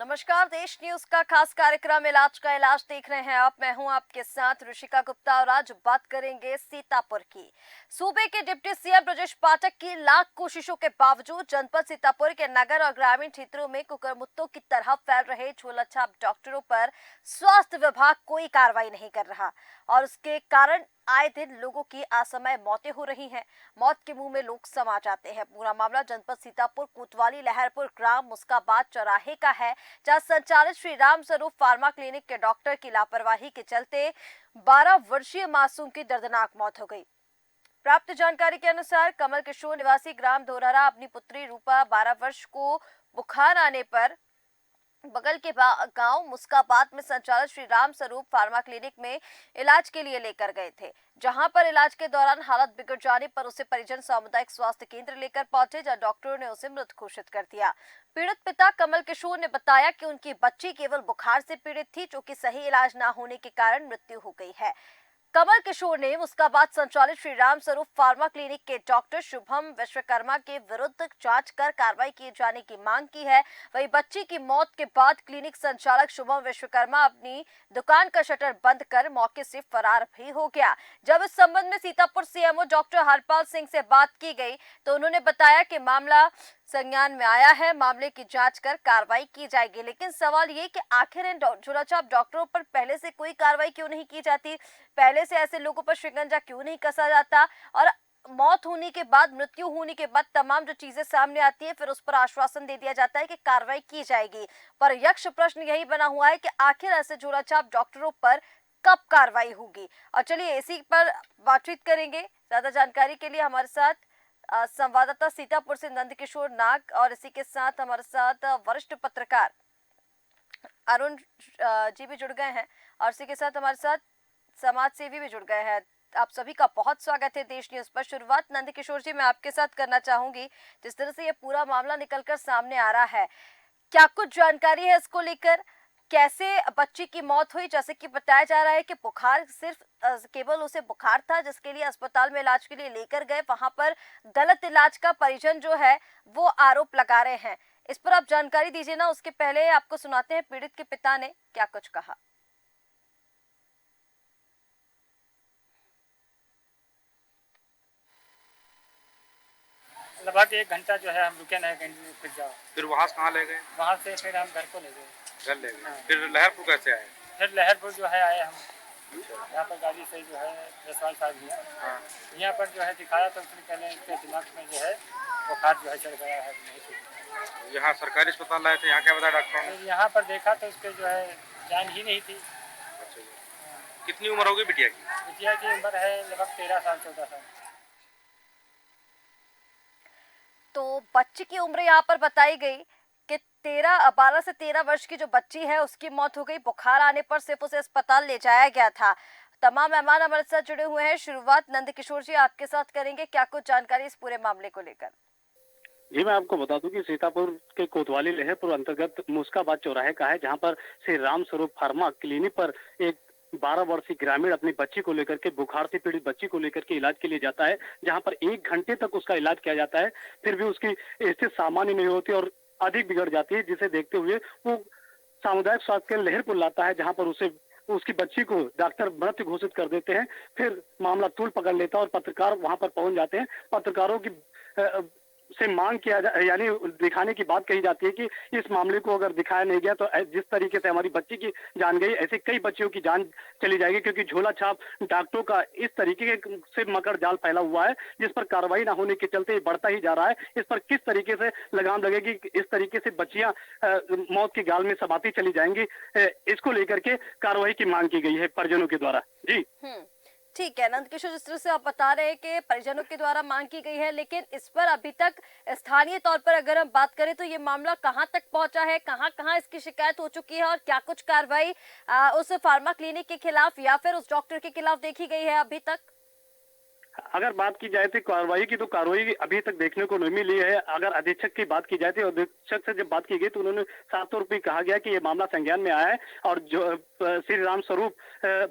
नमस्कार, देश न्यूज का खास कार्यक्रम इलाज का इलाज देख रहे हैं आप। मैं हूं आपके साथ ऋषिका गुप्ता और आज बात करेंगे सीतापुर की। सूबे के डिप्टी सीएम ब्रजेश पाठक की लाख कोशिशों के बावजूद जनपद सीतापुर के नगर और ग्रामीण क्षेत्रों में कुकरमुत्तों की तरह फैल रहे झोलाछाप डॉक्टरों पर स्वास्थ्य विभाग कोई कार्रवाई नहीं कर रहा और उसके कारण आए दिन लोगों की असमय मौतें हो रही हैं। मौत के मुंह में लोग समा जाते हैं। पूरा मामला जनपद सीतापुर कोतवाली लहरपुर ग्राम मुस्काबाद चौराहे का है, जहां संचालित श्री राम स्वरूप फार्मा क्लिनिक के डॉक्टर की लापरवाही के चलते 12 वर्षीय मासूम की दर्दनाक मौत हो गई। प्राप्त जानकारी के अनुसार कमल किशोर निवासी ग्राम धोरहरा अपनी पुत्री रूपा 12 वर्ष को बुखार आने पर बगल के गांव मुस्काबाद में संचालित श्री राम स्वरूप फार्मा क्लिनिक में इलाज के लिए लेकर गए थे, जहां पर इलाज के दौरान हालत बिगड़ जाने पर उसे परिजन सामुदायिक स्वास्थ्य केंद्र लेकर पहुंचे, जहां डॉक्टरों ने उसे मृत घोषित कर दिया। पीड़ित पिता कमल किशोर ने बताया कि उनकी बच्ची केवल बुखार से पीड़ित थी, जो कि सही इलाज न होने के कारण मृत्यु हो गई है। कमल किशोर ने उसका बाद संचालित श्री राम स्वरूप फार्मा क्लिनिक के डॉक्टर शुभम विश्वकर्मा के विरुद्ध जांच कर कार्रवाई किए जाने की मांग की है। वहीं बच्ची की मौत के बाद क्लिनिक संचालक शुभम विश्वकर्मा अपनी दुकान का शटर बंद कर मौके से फरार भी हो गया। जब इस संबंध में सीतापुर सीएमओ डॉक्टर हरपाल सिंह से बात की गई तो उन्होंने बताया कि मामला संज्ञान में आया है, मामले की जांच कर कार्रवाई की जाएगी। लेकिन सवाल ये कि आखिर इन झोलाछाप डॉक्टरों पर पहले से कोई कार्रवाई क्यों नहीं की जाती, पहले से ऐसे लोगों पर शिकंजा क्यों नहीं कसा जाता और मौत होने के बाद, मृत्यु होने के बाद तमाम जो चीजें सामने आती है फिर उस पर आश्वासन दे दिया जाता है कि कार्रवाई की जाएगी। पर यक्ष प्रश्न यही बना हुआ है कि आखिर ऐसे झोलाछाप डॉक्टरों पर कब कार्रवाई होगी। और चलिए इसी पर बातचीत करेंगे। ज्यादा जानकारी के लिए हमारे साथ संवाददाता सीतापुर से नंदकिशोर नाग और इसी के साथ हमारे साथ वरिष्ठ पत्रकार अरुण जी भी जुड़ गए हैं और इसी के साथ हमारे साथ समाज सेवी भी जुड़ गए हैं। आप सभी का बहुत स्वागत है देश न्यूज पर। शुरुआत नंदकिशोर जी मैं आपके साथ करना चाहूंगी। जिस तरह से ये पूरा मामला निकलकर सामने आ रहा है, क्या कुछ जानकारी है इसको लेकर? कैसे बच्ची की मौत हुई? जैसे कि बताया जा रहा है कि बुखार सिर्फ केवल उसे बुखार था जिसके लिए अस्पताल में इलाज के लिए लेकर गए, वहां पर गलत इलाज का परिजन जो है वो आरोप लगा रहे हैं। इस पर आप जानकारी दीजिए ना। उसके पहले आपको सुनाते हैं पीड़ित के पिता ने क्या कुछ कहा। लगभग 1 घंटा जो है हम रुके नहीं कहीं फिर जाओ। फिर वहाँ से कहाँ ले गए? वहाँ से फिर हम घर को ले गए। घर ले गए। हाँ। फिर लहरपुर कैसे आए? फिर लहरपुर जो है आए हम। यहाँ पर गाड़ी से जो है जसवाल साहब दिया। हाँ। यहाँ पर जो है दिखाया तो उसने कहने इसके दिमाग में जो है बुखार जो है चढ़ गया है। नहीं, यहाँ सरकारी अस्पताल लाए थे, यहाँ क्या बताया डॉक्टरों ने? यहाँ पर देखा तो उसके जो है जान ही नहीं थी। अच्छा जी। कितनी उम्र हो गई बिटिया की? बिटिया की उम्र है लगभग 13 साल 14 साल। तो बच्ची की उम्र यहाँ पर बताई गई कि 12 से 13 वर्ष की जो बच्ची है उसकी मौत हो गई। बुखार आने पर सिर्फ उसे अस्पताल ले जाया गया था। तमाम मेहमान हमारे साथ जुड़े हुए हैं। शुरुआत नंदकिशोर जी आपके साथ करेंगे। क्या कुछ जानकारी इस पूरे मामले को लेकर? जी, मैं आपको बता दूं कि सीतापुर के कोतवाली लहरपुर अंतर्गत मुस्काबाद चौराहे का है, जहां पर श्री राम स्वरूप फार्मा क्लिनिक पर एक 12 वर्षीय ग्रामीण अपनी बच्ची को लेकर के, बुखार से पीड़ित बच्ची को लेकर के इलाज के लिए जाता है, जहां पर 1 घंटे तक उसका इलाज किया जाता है। फिर भी उसकी स्थिति सामान्य नहीं होती और अधिक बिगड़ जाती है, जिसे देखते हुए वो सामुदायिक स्वास्थ्य केंद्र लहरपुर लाता है, जहां पर उसे उसकी बच्ची को डॉक्टर मृत घोषित कर देते हैं। फिर मामला तूल पकड़ लेता है और पत्रकार वहां पर पहुंच जाते हैं। पत्रकारों की से मांग किया यानी दिखाने की बात कही जाती है कि इस मामले को अगर दिखाया नहीं गया तो जिस तरीके से हमारी बच्ची की जान गई, ऐसे कई बच्चियों की जान चली जाएगी, क्योंकि झोला छाप डॉक्टरों का इस तरीके से मकर जाल फैला हुआ है, जिस पर कार्रवाई न होने के चलते ये बढ़ता ही जा रहा है। इस पर किस तरीके से लगाम लगेगी, इस तरीके से बच्चियां मौत के गाल में समाती चली जाएंगी, इसको लेकर के कार्रवाई की मांग की गई है परिजनों के द्वारा। जी ठीक है नंदकिशोर, जिस तरह से आप बता रहे हैं कि परिजनों के द्वारा मांग की गई है, लेकिन इस पर अभी तक स्थानीय तौर पर अगर हम बात करें तो ये मामला कहां तक पहुंचा है, कहां कहां इसकी शिकायत हो चुकी है और क्या कुछ कार्रवाई उस फार्मा क्लिनिक के खिलाफ या फिर उस डॉक्टर के खिलाफ देखी गई है अभी तक? अगर बात की जाए तो कार्रवाई की, तो कार्रवाई अभी तक देखने को नहीं मिली है। अगर अधीक्षक की बात की जाए तो अधीक्षक से जब बात की गई तो उन्होंने साफ तौर पर कहा गया कि ये मामला संज्ञान में आया है और जो श्री राम स्वरूप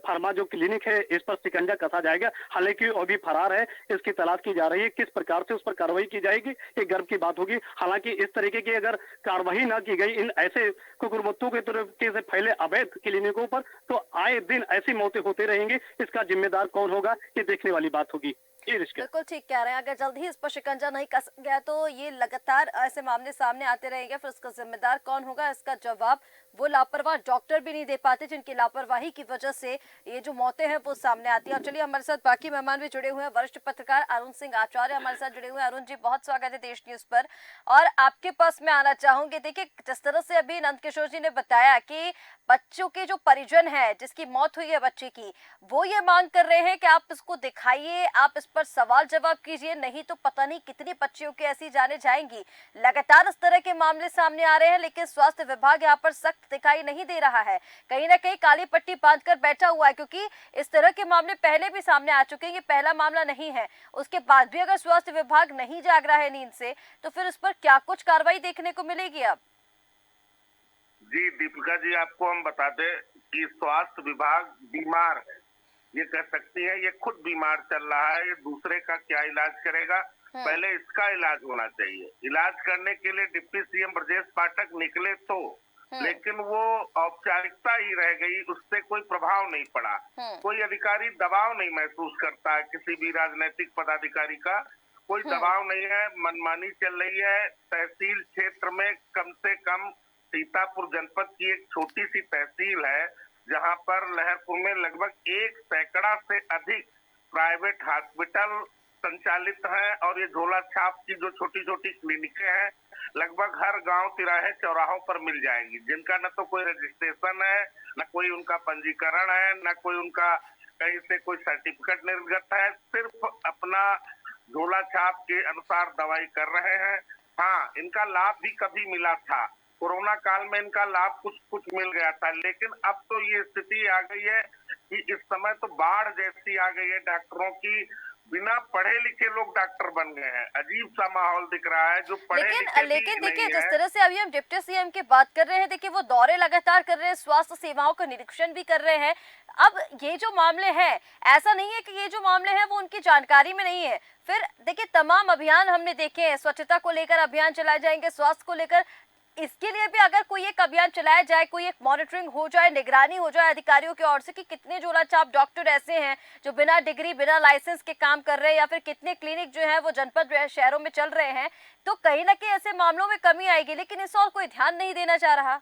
फार्मा जो क्लिनिक है इस पर शिकंजा कसा जाएगा। हालांकि वो अभी फरार है, इसकी तलाश की जा रही है, किस प्रकार से उस पर कार्रवाई की जाएगी ये गर्व की बात होगी। हालांकि इस तरीके की अगर कार्रवाई न की गई इन ऐसे कुकुरमुत्तों के तरीके से फैले अवैध क्लिनिकों पर, तो आए दिन ऐसी मौतें होती रहेंगी। इसका जिम्मेदार कौन होगा ये देखने वाली बात होगी। बिल्कुल ठीक कह रहे हैं। अगर जल्द ही इस पर शिकंजा नहीं कस गया तो ये लगातार ऐसे मामले सामने आते रहेंगे। फिर उसका जिम्मेदार कौन होगा, इसका जवाब वो लापरवाह डॉक्टर भी नहीं दे पाते जिनकी लापरवाही की वजह से ये जो मौतें हैं वो सामने आती हैं। और चलिए, हमारे साथ बाकी मेहमान भी जुड़े हुए हैं। वरिष्ठ पत्रकार अरुण सिंह आचार्य हमारे साथ जुड़े हुए हैं। अरुण जी, बहुत स्वागत है देश न्यूज पर। और आपके पास मैं आना चाहूंगी। देखिए, जिस तरह से अभी नंदकिशोर जी ने बताया कि बच्चों के जो परिजन है जिसकी मौत हुई है बच्चे की, वो ये मांग कर रहे हैं कि आप इसको दिखाइए, आप इस पर सवाल जवाब कीजिए, नहीं तो पता नहीं कितनी बच्चियों की ऐसी जाने जाएंगी। लगातार इस तरह के मामले सामने आ रहे हैं, लेकिन स्वास्थ्य विभाग यहाँ पर सख्त दिखाई नहीं दे रहा है। कहीं ना कहीं काली पट्टी बांधकर बैठा हुआ है, क्योंकि इस तरह के मामले पहले भी सामने आ चुके हैं। ये पहला मामला नहीं है। उसके बाद भी अगर स्वास्थ्य विभाग नहीं जाग रहा है नींद से, तो फिर उस पर क्या कुछ कार्रवाई देखने को मिलेगी अब? जी दीपिका जी, आपको हम बता दें कि स्वास्थ्य विभाग बीमार है, ये कह सकती है। ये खुद बीमार चल रहा है, ये दूसरे का क्या इलाज करेगा? पहले इसका इलाज होना चाहिए। इलाज करने के लिए डिप्टी सीएम ब्रजेश पाठक निकले तो, लेकिन वो औपचारिकता ही रह गई, उससे कोई प्रभाव नहीं पड़ा। कोई अधिकारी दबाव नहीं महसूस करता है, किसी भी राजनीतिक पदाधिकारी का कोई दबाव नहीं है। मनमानी चल रही है। तहसील क्षेत्र में कम से कम सीतापुर जनपद की एक छोटी सी तहसील है जहां पर लहरपुर में लगभग 1 सैकड़ा से अधिक प्राइवेट हॉस्पिटल संचालित हैं और ये झोला छाप की जो छोटी छोटी क्लिनिकें हैं लगभग हर गांव, तिराहे, चौराहों पर मिल जाएंगी, जिनका न तो कोई रजिस्ट्रेशन है, न कोई उनका पंजीकरण है, न कोई उनका कहीं से कोई सर्टिफिकेट निर्गत है। सिर्फ अपना झोला छाप के अनुसार दवाई कर रहे हैं। हाँ, इनका लाभ भी कभी मिला था, कोरोना काल में इनका लाभ कुछ मिल गया था, लेकिन अब तो ये स्थिति आ गई है कि इस समय तो बाढ़ जैसी आ गई है डॉक्टरों की। बिना पढ़े लिखे लोग डॉक्टर बन गए हैं। अजीब सा माहौल दिख रहा है। जो पढ़े लेकिन देखिए, जिस तरह से अभी हम डिप्टी सीएम की बात कर रहे हैं, देखिए वो दौरे लगातार कर रहे हैं, स्वास्थ्य सेवाओं का निरीक्षण भी कर रहे हैं। अब ये जो मामले हैं, ऐसा नहीं है कि ये जो मामले हैं वो उनकी जानकारी में नहीं है। फिर देखिए, तमाम अभियान हमने देखे हैं, स्वच्छता को लेकर अभियान चलाए जाएंगे, स्वास्थ्य को लेकर। इसके लिए भी अगर कोई एक अभियान चलाया जाए, कोई एक मॉनिटरिंग हो जाए, निगरानी हो जाए अधिकारियों की ओर से कि कितने झोला छाप डॉक्टर ऐसे हैं जो बिना डिग्री, बिना लाइसेंस के काम कर रहे हैं, या फिर कितने क्लिनिक जो है वो जनपद शहरों में चल रहे हैं, तो कहीं ना कहीं ऐसे मामलों में कमी आएगी। लेकिन इस और कोई ध्यान नहीं देना चाह रहा।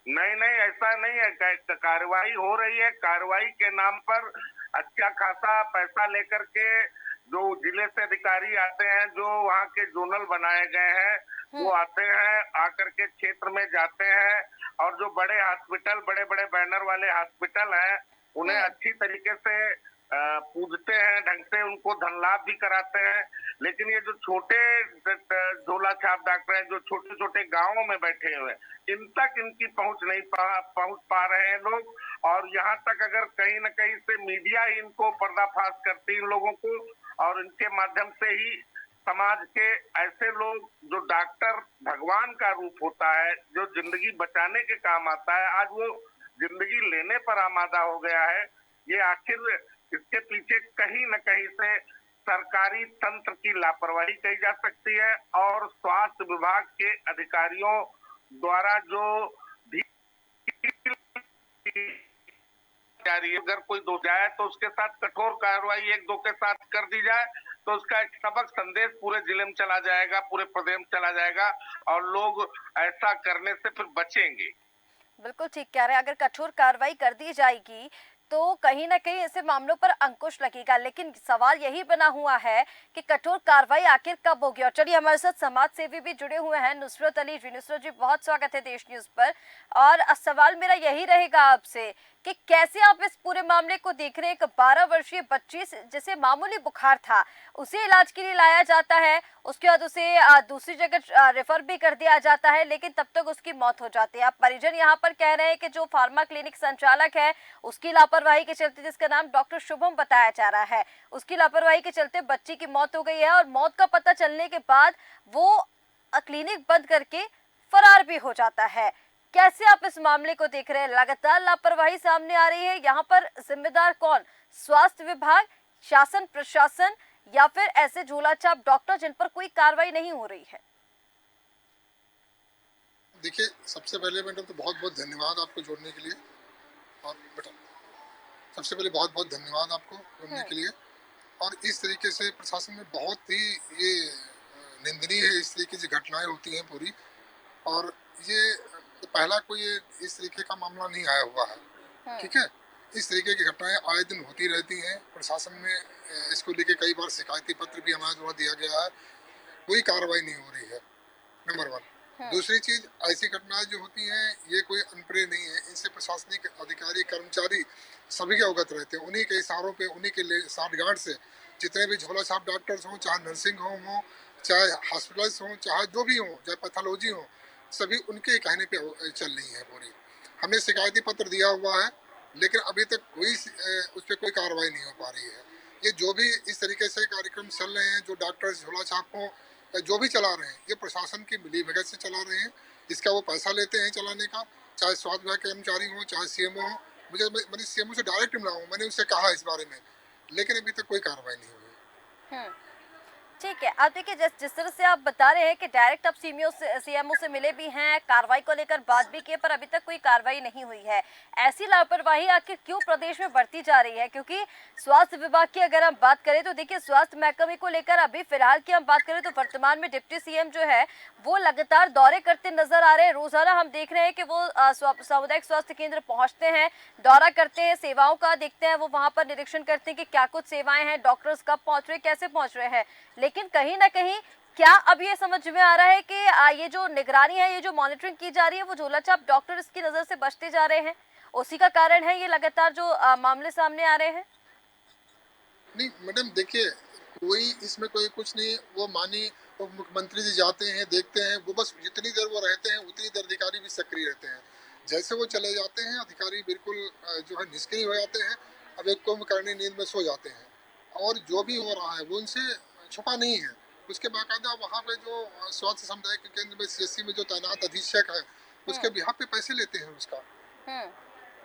नहीं, ऐसा नहीं है। कार्रवाई हो रही है। कार्रवाई के नाम पर अच्छा खासा पैसा लेकर के जो जिले से अधिकारी आते हैं, जो वहाँ के जोनल बनाए गए हैं, वो आते हैं, आकर के क्षेत्र में जाते हैं और जो बड़े हॉस्पिटल, बड़े बड़े बैनर वाले हॉस्पिटल हैं, उन्हें अच्छी तरीके से पूजते हैं, ढंग से उनको धन लाभ भी कराते हैं। लेकिन ये जो छोटे झोला छाप डॉक्टर हैं, जो छोटे छोटे गांवों में बैठे हुए हैं, इन तक इनकी पहुंच पा रहे हैं लोग। और यहाँ तक अगर कहीं न कहीं से मीडिया ही इनको पर्दाफाश करती इन लोगों को, और इनके माध्यम से ही समाज के ऐसे लोग, जो डॉक्टर भगवान का रूप होता है, जो जिंदगी बचाने के काम आता है, आज वो जिंदगी लेने पर आमादा हो गया है। ये आखिर इसके पीछे कहीं न कहीं से सरकारी तंत्र की लापरवाही कही जा सकती है और स्वास्थ्य विभाग के अधिकारियों द्वारा जो अगर कोई दोष जाए तो उसके साथ कठोर कार्रवाई 1-2 के साथ कर दी जाए तो उसका एक सबक संदेश पूरे जिले में चला जाएगा, पूरे प्रदेश में चला जाएगा और लोग ऐसा करने से फिर बचेंगे। बिल्कुल ठीक कह रहे हैं। अगर कठोर कार्रवाई कर दी जाएगी तो कहीं ना कहीं ऐसे मामलों पर अंकुश लगेगा। लेकिन सवाल यही बना हुआ है कि कठोर कार्रवाई आखिर कब होगी। और चलिए, हमारे साथ समाज सेवी भी जुड़े हुए हैं, नुसरत अली जी। नुसरत जी, बहुत स्वागत है देश न्यूज पर। और सवाल मेरा यही रहेगा आपसे कि कैसे आप इस पूरे मामले को देख रहे हैं। एक 12 वर्षीय बच्ची जिसे मामूली बुखार था, उसे इलाज के लिए लाया जाता है, उसके बाद उसे दूसरी जगह रेफर भी कर दिया जाता है, लेकिन तब तक उसकी मौत हो जाती है। अब परिजन यहाँ पर कह रहे हैं कि जो फार्मा क्लिनिक संचालक है उसकी लापरवाही लापरवाही के चलते, जिसका नाम डॉक्टर शुभम बताया जा रहा है, उसकी लापरवाही के चलते बच्ची की मौत हो गई है और मौत का पता चलने के बाद वो क्लिनिक बंद करके फरार भी हो जाता है। कैसे आप इस मामले को देख रहे हैं? लगातार लापरवाही सामने आ रही है, यहाँ पर जिम्मेदार कौन? स्वास्थ्य विभाग, शासन प्रशासन, या फिर ऐसे झोलाछाप डॉक्टर जिन पर कोई कार्रवाई नहीं हो रही है? देखिए, सबसे पहले मैडम तो बहुत बहुत धन्यवाद आपको जोड़ने के लिए। और बेटा, सबसे पहले बहुत बहुत धन्यवाद आपको जोड़ने के लिए। और इस तरीके से प्रशासन में बहुत ही ये निंदनीय है, इस तरीके की घटनाएं होती हैं पूरी। और ये पहला कोई इस तरीके का मामला नहीं आया हुआ है, ठीक है। इस तरीके की घटनाएं आए दिन होती रहती हैं। प्रशासन में इसको लेके कई बार शिकायती पत्र भी हमारे द्वारा दिया गया है, कोई कार्रवाई नहीं हो रही है, नंबर 1। दूसरी चीज, ऐसी घटनाएं जो होती हैं ये कोई अनप्रे नहीं है, इनसे प्रशासनिक अधिकारी कर्मचारी सभी के अवगत रहते हैं। उन्हीं के इशारों पे, उन्हीं के साठगांठ से जितने भी झोला छाप डॉक्टर्स हों, चाहे नर्सिंग होम हो, चाहे हॉस्पिटल्स हों, चाहे जो भी हों, चाहे पैथोलॉजी हो, सभी उनके कहने पे चल रही है पूरी। हमने शिकायती पत्र दिया हुआ है, लेकिन अभी तक कोई उस पर कोई कार्रवाई नहीं हो पा रही है। ये जो भी इस तरीके से कार्यक्रम चल रहे हैं, जो डॉक्टर्स झोला छाप हो जो भी चला रहे हैं, ये प्रशासन की मिलीभगत से चला रहे हैं। इसका वो पैसा लेते हैं चलाने का, चाहे स्वास्थ्य विभाग के कर्मचारी हो, चाहे सीएमओ हो। मैंने सीएमओ से डायरेक्ट मिला हूँ, मैंने उससे कहा इस बारे में, लेकिन अभी तक कोई कार्रवाई नहीं हुई। ठीक है, अब देखिए जिस तरह से आप बता रहे हैं कि डायरेक्ट आप सीएमओ से मिले भी हैं, कार्रवाई को लेकर बात भी की, पर अभी तक कोई कार्रवाई नहीं हुई है। ऐसी लापरवाही आखिर क्यों प्रदेश में बढ़ती जा रही है? क्योंकि स्वास्थ्य विभाग की अगर हम बात करें तो देखिए, स्वास्थ्य महकमे को लेकर अभी फिलहाल की हम बात करें तो वर्तमान में डिप्टी सीएम जो है वो लगातार दौरे करते नजर आ रहे हैं। रोजाना हम देख रहे हैं कि वो सामुदायिक स्वास्थ्य केंद्र पहुंचते हैं, दौरा करते हैं, सेवाओं का देखते हैं, वो वहां पर निरीक्षण करते हैं कि क्या कुछ सेवाएं हैं, डॉक्टर्स कब पहुंच रहे, कैसे पहुंच रहे हैं। लेकिन कहीं ना कहीं क्या अब ये समझ में आ रहा है कि ये जो निगरानी है, ये जो मॉनिटरिंग की जा रही है, वो झोलाछाप डॉक्टर इसकी नजर से बचते जा रहे हैं? उसी का कारण है ये लगातार जो मामले सामने आ रहे हैं? नहीं मैडम, देखिए, कोई इसमें कोई कुछ नहीं। वो मानी वो मुख्यमंत्री जी जाते हैं, देखते हैं, वो बस जितनी देर वो रहते हैं उतनी देर अधिकारी भी सक्रिय रहते हैं। जैसे वो चले जाते हैं, अधिकारी बिल्कुल जो है निष्क्रिय हो जाते हैं। अब एक कुंभकर्णी नींद में सो जाते हैं, और जो भी हो रहा है वो उनसे छुपा नहीं है। उसके बाकायदा वहाँ पे जो स्वास्थ्य समुदाय के केंद्र में सीएससी में जो तैनात अधीक्षक है, उसके बिहाफ पे पैसे लेते हैं उसका,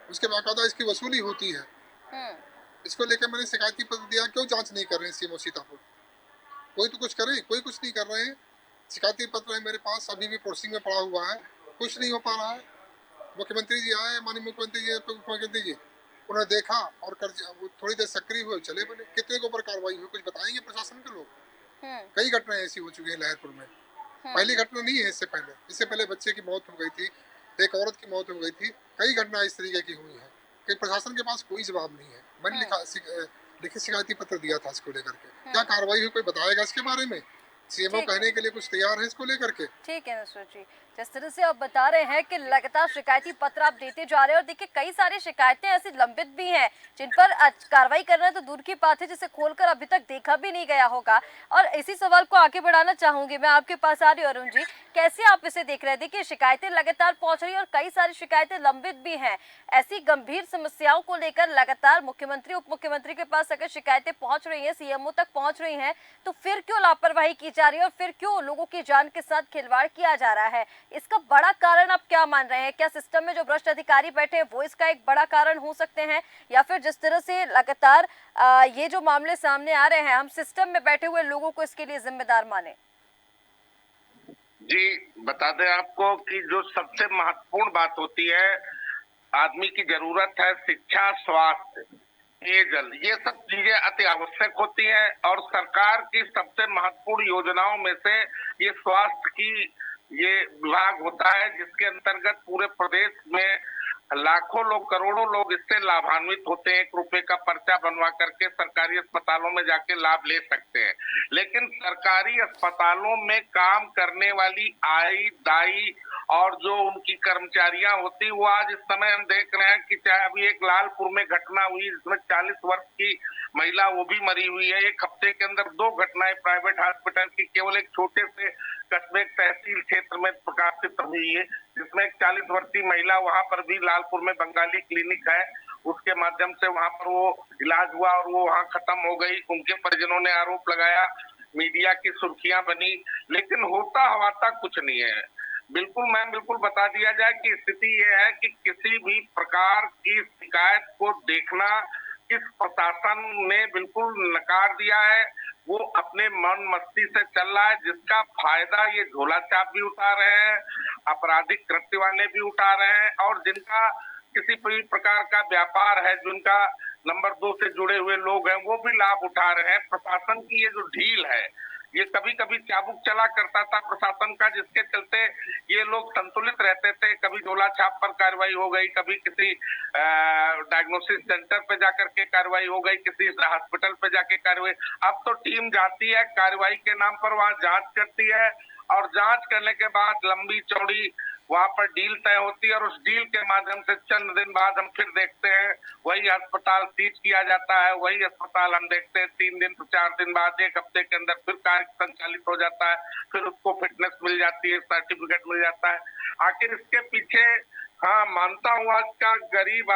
उसके बाकायदा इसकी वसूली होती है। इसको लेकर मैंने शिकायती पत्र दिया, क्यों जांच नहीं कर रहे हैं सीएमओ सीतापुर? कोई तो कुछ करे, कोई कुछ नहीं कर रहे हैं। शिकायती पत्र है मेरे पास, अभी भी प्रोसेसिंग में पड़ा हुआ है, कुछ नहीं हो पा रहा है। मुख्यमंत्री जी आए, माननीय मुख्यमंत्री जी उन्होंने देखा और थोड़ी देर सक्रिय हुए, चले बोले। कितने के ऊपर कार्रवाई हुई कुछ बताएंगे प्रशासन के लोग? कई घटनाएं ऐसी हो चुकी है लहरपुर में। पहली घटना नहीं है इससे पहले बच्चे की मौत हो गई थी, एक औरत की मौत हो गई थी। कई घटनाएं इस तरीके की हुई है कि प्रशासन के पास कोई जवाब नहीं है। मैंने लिखित शिकायती पत्र दिया था इसको लेकर के। क्या कार्रवाई हुई, कोई बताएगा इसके बारे में? सीएमओ कहने के लिए कुछ तैयार है इसको लेकर के? ठीक है नसरुत जी, जिस तरह से आप बता रहे हैं कि लगातार शिकायती पत्र आप देते जा रहे हैं, और देखिए कई सारी शिकायतें ऐसी लंबित भी हैं जिन पर कार्रवाई करना तो दूर की बात है, जिसे खोलकर अभी तक देखा भी नहीं गया होगा। और इसी सवाल को आगे बढ़ाना चाहूंगी, मैं आपके पास आ रही हूँ। अरुण जी, कैसे आप इसे देख रहे हैं? देखिए, शिकायतें लगातार पहुंच रही है और कई सारी शिकायतें लंबित भी हैं। ऐसी गंभीर समस्याओं को लेकर लगातार मुख्यमंत्री, उप मुख्यमंत्री के पास अगर शिकायतें पहुंच रही है, सीएमओ तक पहुंच रही है, तो फिर क्यों लापरवाही की जा रही है और फिर क्यों लोगों की जान के साथ खिलवाड़ किया जा रहा है? इसका बड़ा कारण आप क्या मान रहे हैं? क्या सिस्टम में जो भ्रष्ट अधिकारी बैठे हैं वो इसका एक बड़ा कारण हो सकते हैं, या फिर जिस तरह से लगातार ये जो मामले सामने आ रहे हैं, हम सिस्टम में बैठे हुए लोगों को इसके लिए जिम्मेदार माने? जी, बता दें आपको कि जो सबसे महत्वपूर्ण बात होती है, आदमी की जरूरत है शिक्षा, स्वास्थ्य, पेयजल, ये सब चीजें अति आवश्यक होती हैं। और सरकार की सबसे महत्वपूर्ण योजनाओं में से ये स्वास्थ्य की ये विभाग होता है, जिसके अंतर्गत पूरे प्रदेश में लाखों लोग, करोड़ों लोग इससे लाभान्वित होते हैं। 1 रुपए का पर्चा बनवा करके सरकारी अस्पतालों में जाके लाभ ले सकते हैं। लेकिन सरकारी अस्पतालों में काम करने वाली आई दाई और जो उनकी कर्मचारियां होती, वो आज इस समय हम देख रहे हैं कि चाहे अभी एक लालपुर में घटना हुई जिसमें 40 वर्ष की महिला वो भी मरी हुई है। एक हफ्ते के अंदर 2 घटनाएं प्राइवेट हॉस्पिटल की केवल एक छोटे से कस्बे तहसील क्षेत्र में प्रकाशित हुई है, जिसमें एक 40 वर्षीय महिला, वहां पर भी लालपुर में बंगाली क्लिनिक है, उसके माध्यम से वहां पर वो इलाज हुआ और वो वहां खत्म हो गई। उनके परिजनों ने आरोप लगाया, मीडिया की सुर्खियां बनी, लेकिन होता हवाता कुछ नहीं है। बिल्कुल बता दिया जाए कि स्थिति ये है कि किसी भी प्रकार की शिकायत को देखना इस प्रशासन ने बिल्कुल नकार दिया है। वो अपने मन मस्ती से चल रहा है, जिसका फायदा ये झोला छाप भी उठा रहे हैं, आपराधिक कृत्य वाले भी उठा रहे हैं, और जिनका किसी भी प्रकार का व्यापार है, जिनका नंबर 2 से जुड़े हुए लोग हैं, वो भी लाभ उठा रहे हैं। प्रशासन की ये जो ढील है, ये कभी कभी चाबुक चला करता था प्रशासन का, जिसके चलते ये लोग संतुलित रहते थे। कभी झोला छाप पर कार्रवाई हो गई, कभी किसी डायग्नोसिस सेंटर पे जाकर के कार्रवाई हो गई, किसी हॉस्पिटल पे जाके कार्रवाई। अब तो टीम जाती है कार्रवाई के नाम पर, वहां जांच करती है, और जांच करने के बाद लंबी चौड़ी वहां पर डील तय होती है, और उस डील के माध्यम से चंद दिन बाद हम फिर देखते हैं वही अस्पताल सीज किया जाता है। वही अस्पताल हम देखते हैं 3 दिन 4 दिन बाद, 1 हफ्ते के अंदर फिर कार्य संचालित हो जाता है, फिर उसको फिटनेस मिल जाती है, सर्टिफिकेट मिल जाता है। आखिर इसके पीछे, हाँ मानता हूँ, आज का गरीब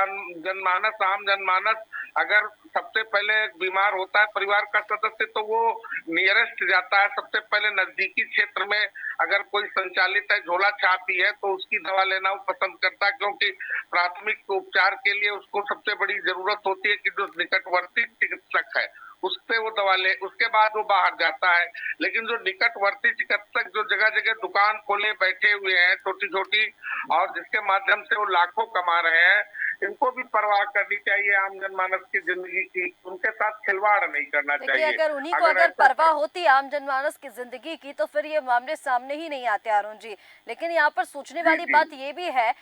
जनमानस, आम जनमानस अगर सबसे पहले बीमार होता है परिवार का सदस्य, तो वो नियरेस्ट जाता है सबसे पहले नजदीकी क्षेत्र में। अगर कोई संचालित है, झोला छाप ही है, तो उसकी दवा लेना वो पसंद करता है, क्योंकि प्राथमिक उपचार के लिए उसको सबसे बड़ी जरूरत होती है कि जो निकटवर्ती चिकित्सक है उससे वो दवा ले, उसके बाद वो बाहर जाता है। लेकिन जो निकटवर्ती चिकित्सक जो जगह जगह दुकान खोले बैठे हुए हैं छोटी छोटी, और जिसके माध्यम से वो लाखों कमा रहे हैं, इनको भी परवाह करनी चाहिए आम जनमानस की जिंदगी की। उनके साथ खिलवाड़ नहीं करना देखिए, चाहिए। अगर उन्हीं को अगर परवाह होती आम जनमानस की जिंदगी की, तो फिर ये मामले सामने ही नहीं आते अरुण जी। लेकिन यहाँ पर सोचने वाली बात ये भी है,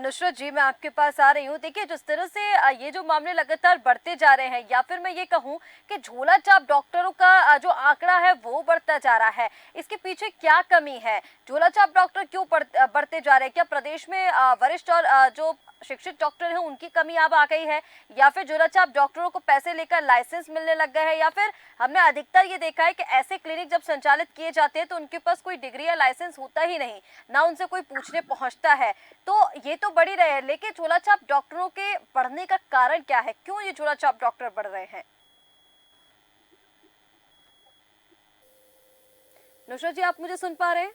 नुसरत जी मैं आपके पास आ रही हूँ। देखिए, जिस तरह से ये जो मामले लगातार बढ़ते जा रहे हैं, या फिर मैं ये कहूँ कि झोला छाप डॉक्टरों का जो आंकड़ा है वो बढ़ता जा रहा है, इसके पीछे क्या कमी है? झोला छाप डॉक्टर क्यों बढ़ते जा रहे हैं? क्या प्रदेश में वरिष्ठ और जो शिक्षित डॉक्टर हैं उनकी कमी अब आ गई है, या फिर झोला छाप डॉक्टरों को पैसे लेकर लाइसेंस मिलने लग गए हैं, या फिर हमने अधिकतर ये देखा है कि ऐसे क्लिनिक जब संचालित किए जाते हैं तो उनके पास कोई डिग्री या लाइसेंस होता ही नहीं, ना उनसे कोई पूछने पहुंचता है। तो ये तो बढ़ ही रहे हैं, लेकिन झोला छाप डॉक्टरों के बढ़ने का कारण क्या है? क्यों ये झोला छाप डॉक्टर बढ़ रहे हैं? नुसरत जी, आप मुझे सुन पा रहे हैं?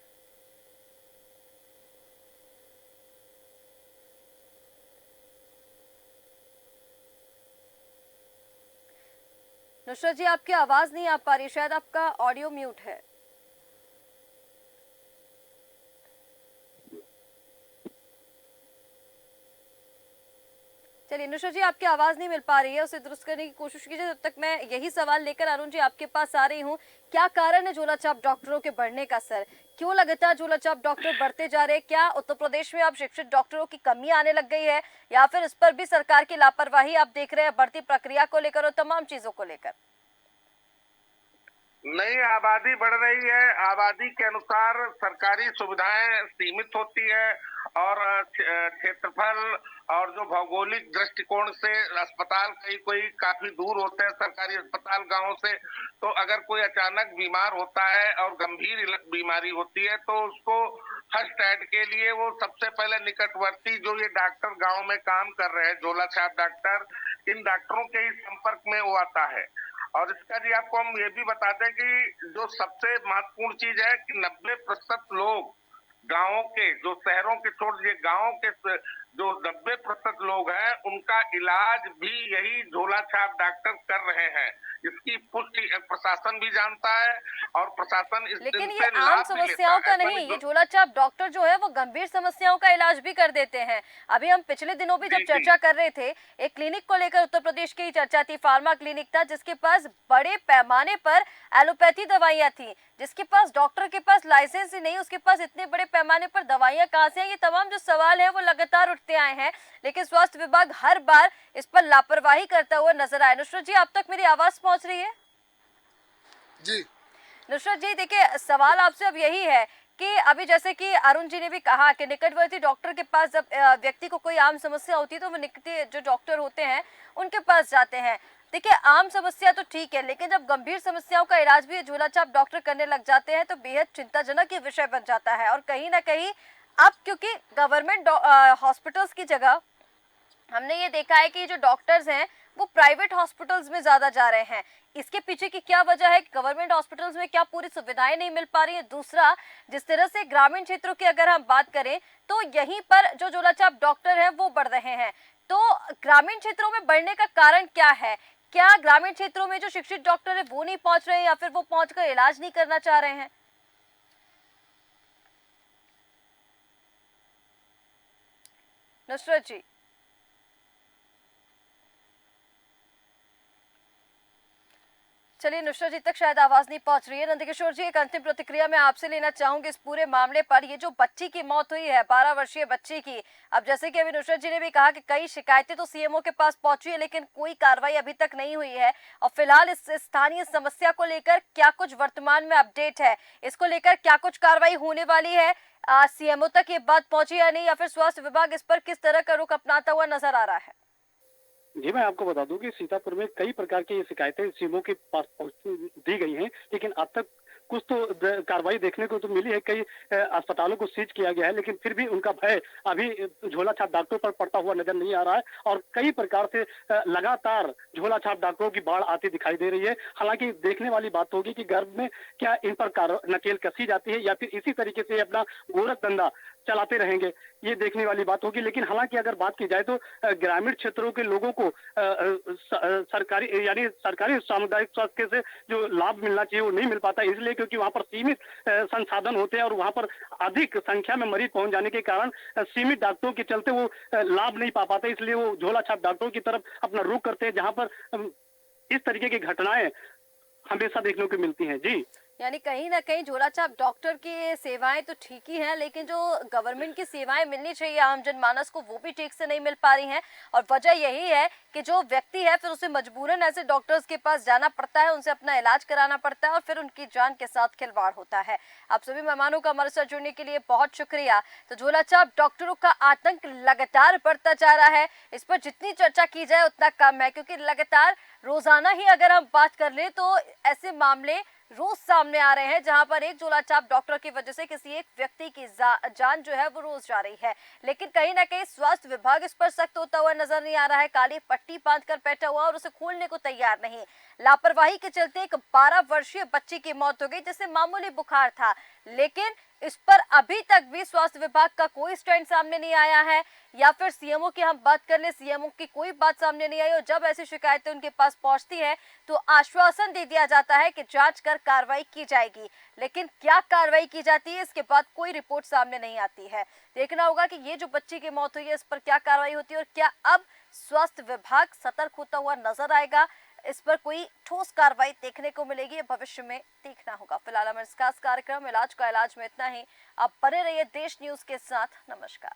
नुसरत जी, आपकी आवाज नहीं आ पा रही, शायद आपका ऑडियो म्यूट है। चलिए नुसरत जी, आपकी आवाज नहीं मिल पा रही है, उसे दुरुस्त करने की कोशिश कीजिए। जब तक मैं यही सवाल लेकर अरुण जी आपके पास आ रही हूँ, क्या कारण है झोला छाप डॉक्टरों के बढ़ने का? सर, क्यों लगातार झोला छाप डॉक्टर बढ़ते जा रहे हैं? क्या उत्तर प्रदेश में अब शिक्षित डॉक्टरों की कमी आने लग गई है, या फिर इस पर भी सरकार की लापरवाही आप देख रहे हैं, बढ़ती प्रक्रिया को लेकर और तमाम चीजों को लेकर? नई आबादी बढ़ रही है, आबादी के अनुसार सरकारी सुविधाएं सीमित होती है, और क्षेत्रफल और जो भौगोलिक दृष्टिकोण से अस्पताल कोई काफी दूर होते हैं सरकारी अस्पताल गांवों से। तो अगर कोई अचानक बीमार होता है और गंभीर बीमारी होती है, तो उसको फर्स्ट एड के लिए वो सबसे पहले निकटवर्ती जो ये डॉक्टर गांव में काम कर रहे हैं, झोला छाप डॉक्टर, इन डॉक्टरों के ही संपर्क में वो आता है। और इसका जी आपको हम ये भी बताते हैं कि जो सबसे महत्वपूर्ण चीज है कि 90% लोग गांवों के, जो शहरों के छोड़ दिए, गांवों के जो 90% लोग हैं, उनका इलाज भी यही झोला छाप डॉक्टर कर रहे हैं। इसकी पुष्टि प्रशासन भी जानता है, और प्रशासन इस लेकिन ये आम समस्याओं का नहीं, ये झोला छाप डॉक्टर जो है वो गंभीर समस्याओं का इलाज भी कर देते हैं। अभी हम पिछले दिनों भी जब चर्चा कर रहे थे, एक क्लिनिक को लेकर उत्तर प्रदेश की चर्चा थी, फार्मा क्लिनिक था, जिसके पास बड़े पैमाने पर एलोपैथी दवाइयां थी, जिसके पास डॉक्टर के पास लाइसेंस ही नहीं, उसके पास इतने बड़े पैमाने पर दवाइयां कहां से हैं? ये तमाम जो सवाल है वो लगातार उठते आए हैं, लेकिन स्वास्थ्य विभाग हर बार इस पर लापरवाही करता हुआ नजर आया। नुसरत जी, आप तक मेरी आवाज पहुंच रही है? जी नुसरत जी, देखिए, सवाल आपसे अब यही है कि अभी जैसे कि अरुण जी ने भी कहा कि निकटवर्ती डॉक्टर के पास जब व्यक्ति को कोई आम समस्या होती है तो वो निकट जो डॉक्टर होते हैं उनके पास जाते हैं। देखिए, आम समस्या तो ठीक है, लेकिन जब गंभीर समस्याओं का इलाज भी झोला छाप डॉक्टर करने लग जाते हैं तो बेहद चिंताजनक ये विषय बन जाता है। और कहीं ना कहीं अब क्योंकि गवर्नमेंट हॉस्पिटल्स की जगह हमने ये देखा है कि जो डॉक्टर्स हैं वो प्राइवेट हॉस्पिटल्स में ज्यादा जा रहे हैं। इसके पीछे की क्या वजह है? गवर्नमेंट हॉस्पिटल्स में क्या पूरी सुविधाएं नहीं मिल पा रही है? दूसरा, जिस तरह से ग्रामीण क्षेत्रों की अगर हम बात करें तो यहीं पर जो झोलाछाप डॉक्टर हैं वो बढ़ रहे हैं। तो ग्रामीण क्षेत्रों में बढ़ने का कारण क्या है? क्या ग्रामीण क्षेत्रों में जो शिक्षित डॉक्टर है वो नहीं पहुंच रहे हैं या फिर वो पहुंचकर इलाज नहीं करना चाह रहे हैं? नुसरत जी। चलिए, नुसरत जी तक शायद आवाज नहीं पहुंच रही है। नंदकिशोर जी, एक अंतिम प्रतिक्रिया मैं आपसे लेना चाहूंगी इस पूरे मामले पर। ये जो बच्ची की मौत हुई है, 12 वर्षीय बच्ची की, अब जैसे कि अभी नुसरत जी ने भी कहा कि कई शिकायतें तो सीएमओ के पास पहुंची है लेकिन कोई कार्रवाई अभी तक नहीं हुई है। और फिलहाल इस स्थानीय समस्या को लेकर क्या कुछ वर्तमान में अपडेट है? इसको लेकर क्या कुछ कार्रवाई होने वाली है? सीएमओ तक ये बात पहुंची या नहीं, या फिर स्वास्थ्य विभाग इस पर किस तरह का रुख अपनाता हुआ नजर आ रहा है? जी, मैं आपको बता दूं कि सीतापुर में कई प्रकार की ये शिकायतें सीएमओ के पास दी गई हैं, लेकिन अब तक कुछ तो कार्रवाई देखने को तो मिली है। कई अस्पतालों को सीज किया गया है, लेकिन फिर भी उनका भय अभी झोला छाप डॉक्टरों पर पड़ता हुआ नजर नहीं आ रहा है और कई प्रकार से लगातार झोला छाप डॉक्टरों की बाढ़ आती दिखाई दे रही है। हालांकि देखने वाली बात होगी कि गर्भ में क्या इन पर नकेल कसी जाती है या फिर इसी तरीके से अपना गोरख धंधा चलाते रहेंगे, ये देखने वाली बात होगी। लेकिन हालांकि अगर बात की जाए तो ग्रामीण क्षेत्रों के लोगों को सरकारी सामुदायिक स्वास्थ्य से जो लाभ मिलना चाहिए वो नहीं मिल पाता, इसलिए क्योंकि वहां पर सीमित संसाधन होते हैं और वहां पर अधिक संख्या में मरीज पहुंच जाने के कारण सीमित डॉक्टरों के चलते वो लाभ नहीं पा पाते, इसलिए वो झोला छाप डॉक्टरों की तरफ अपना रुख करते हैं, जहां पर इस तरीके की घटनाएं हमेशा देखने को मिलती हैं। जी, यानी कहीं ना कहीं झोलाछाप डॉक्टर की सेवाएं तो ठीक ही हैं, लेकिन जो गवर्नमेंट की सेवाएं मिलनी चाहिए आम जनमानस को वो भी ठीक से नहीं मिल पा रही हैं। और वजह यही है कि जो व्यक्ति है फिर उसे मजबूरन ऐसे डॉक्टर्स के पास जाना पड़ता है, उनसे अपना इलाज कराना पड़ता है और फिर उनकी जान के साथ खिलवाड़ होता है। आप सभी मेहमानों का हमारे साथ जुड़ने के लिए बहुत शुक्रिया। तो झोलाछाप डॉक्टरों का आतंक लगातार बढ़ता जा रहा है, इस पर जितनी चर्चा की जाए उतना कम है, क्योंकि लगातार रोजाना ही अगर हम बात कर ले तो ऐसे मामले रोज सामने आ रहे हैं जहां पर एक झोलाछाप डॉक्टर की वजह से किसी एक व्यक्ति की जान जो है वो रोज जा रही है। लेकिन कहीं ना कहीं स्वास्थ्य विभाग इस पर सख्त होता हुआ नजर नहीं आ रहा है, काली पट्टी बांधकर बैठा हुआ और उसे खोलने को तैयार नहीं। लापरवाही के चलते एक 12 वर्षीय बच्ची की मौत हो गई जिसे मामूली बुखार था, लेकिन इस पर अभी तक भी स्वास्थ्य विभाग का कोई स्टैंड सामने नहीं आया है, या फिर सीएमओ की हम बात कर ले, सीएमओ की कोई बात सामने नहीं आई। और जब ऐसी शिकायतें उनके पास पहुंचती है तो आश्वासन दे दिया जाता है कि जांच कर कार्रवाई की जाएगी, लेकिन क्या कार्रवाई की जाती है इसके बाद कोई रिपोर्ट सामने नहीं आती है। देखना होगा कि ये जो बच्ची की मौत हुई है इस पर क्या कार्रवाई होती है और क्या अब स्वास्थ्य विभाग सतर्क होता हुआ नजर आएगा, इस पर कोई ठोस कार्रवाई देखने को मिलेगी, भविष्य में देखना होगा। फिलहाल हमारे इस खास कार्यक्रम इलाज का इलाज में इतना ही। आप बने रहिए देश न्यूज के साथ। नमस्कार।